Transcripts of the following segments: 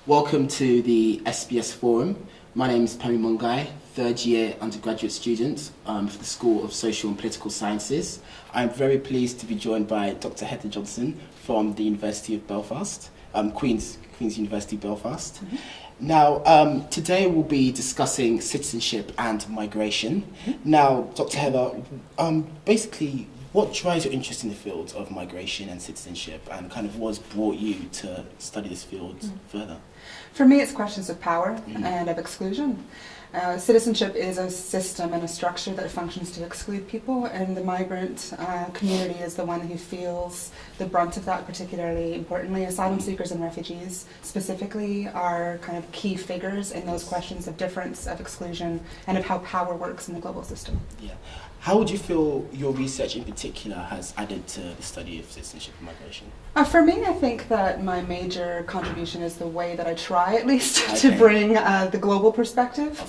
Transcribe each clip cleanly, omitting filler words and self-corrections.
Welcome to the SPS Forum. My name is Pemi Mungai, third year undergraduate student for the School of Social and Political Sciences. I'm very pleased to be joined by Dr. Heather Johnson from the University of Belfast, Queen's University Belfast. Mm-hmm. Now, today we'll be discussing citizenship and migration. Mm-hmm. Now, Dr. Heather, basically, what drives your interest in the field of migration and citizenship, and kind of what's brought you to study this field further? For me, it's questions of power and of exclusion. Citizenship is a system and a structure that functions to exclude people, and the migrant community is the one who feels the brunt of that. Particularly importantly, asylum seekers and refugees specifically are kind of key figures in those questions of difference, of exclusion, and of how power works in the global system. Yeah. How would you feel your research in particular has added to the study of citizenship and migration? For me, I think that my major contribution is the way that I try, at least, to bring the global perspective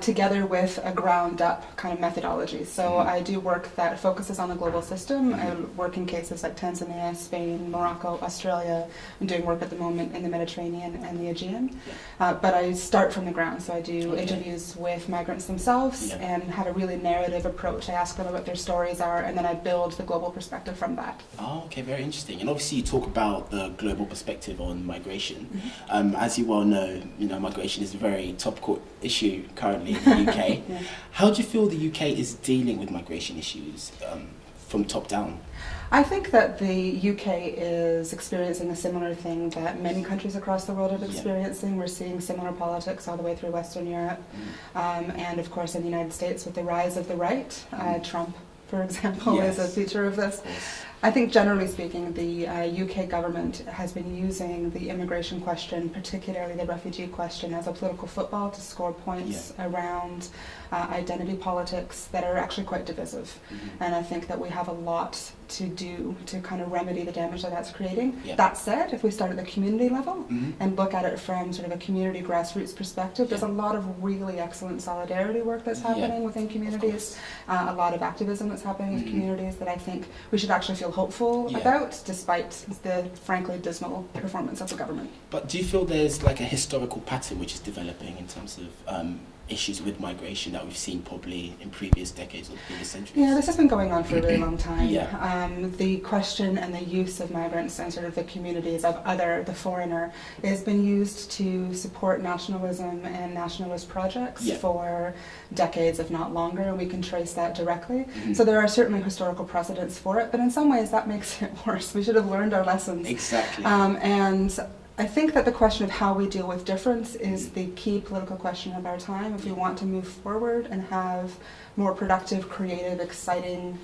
together with a ground-up kind of methodology. So I do work that focuses on the global system. I work in cases like Tanzania, Spain, Morocco, Australia. I'm doing work at the moment in the Mediterranean and the Aegean. But I start from the ground, so I do interviews with migrants themselves and have a really narrative approach. I ask them what their stories are, and then I build the global perspective from that. Oh, okay, very interesting. And obviously you talk about the global perspective on migration. As you well know, migration is a very topical issue currently in the UK. How do you feel the UK is dealing with migration issues from top down? I think that the UK is experiencing a similar thing that many countries across the world are experiencing. We're seeing similar politics all the way through Western Europe, and of course in the United States with the rise of the right. Trump, for example, is a feature of this. I think generally speaking, the UK government has been using the immigration question, particularly the refugee question, as a political football to score points around identity politics that are actually quite divisive. And I think that we have a lot to do to kind of remedy the damage that that's creating. That said, if we start at the community level and look at it from sort of a community grassroots perspective, there's a lot of really excellent solidarity work that's happening within communities, a lot of activism that's happening with communities that I think we should actually feel hopeful about, despite the frankly dismal performance of the government. But do you feel there's like a historical pattern which is developing in terms of issues with migration that we've seen probably in previous decades or previous centuries? Yeah, this has been going on for a really long time. The question and the use of migrants and sort of the communities of the foreigner, has been used to support nationalism and nationalist projects for decades, if not longer, and we can trace that directly. So there are certainly historical precedents for it, but in some ways that makes it worse. We should have learned our lessons. Exactly. And I think that the question of how we deal with difference is the key political question of our time. If we want to move forward and have more productive, creative, exciting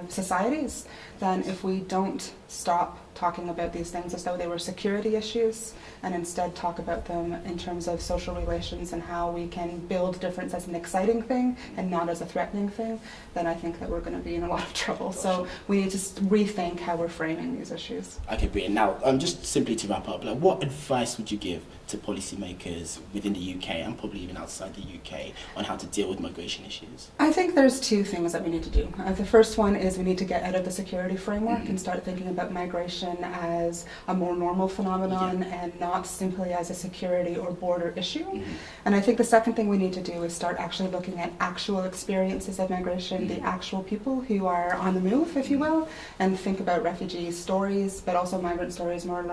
societies, then if we don't stop talking about these things as though they were security issues and instead talk about them in terms of social relations and how we can build difference as an exciting thing and not as a threatening thing, then I think that we're going to be in a lot of trouble. So we need to rethink how we're framing these issues. Okay, brilliant. Now, just simply to wrap up, what advice would you give to policymakers within the UK and probably even outside the UK on how to deal with migration issues? I think there's two things that we need to do. The first one is we need to get out of the security framework and start thinking about migration as a more normal phenomenon and not simply as a security or border issue. And I think the second thing we need to do is start actually looking at actual experiences of migration, the actual people who are on the move, if you will, and think about refugee stories, but also migrant stories more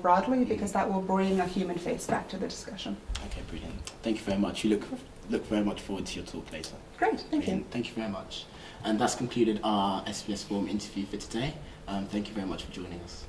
broadly, because that will bring a human face back to the discussion. Okay, brilliant. Thank you very much. You look very much forward to your talk later. Great, thank you. Thank you very much. And that's concluded our SPS Forum interview for today. Thank you very much for joining us.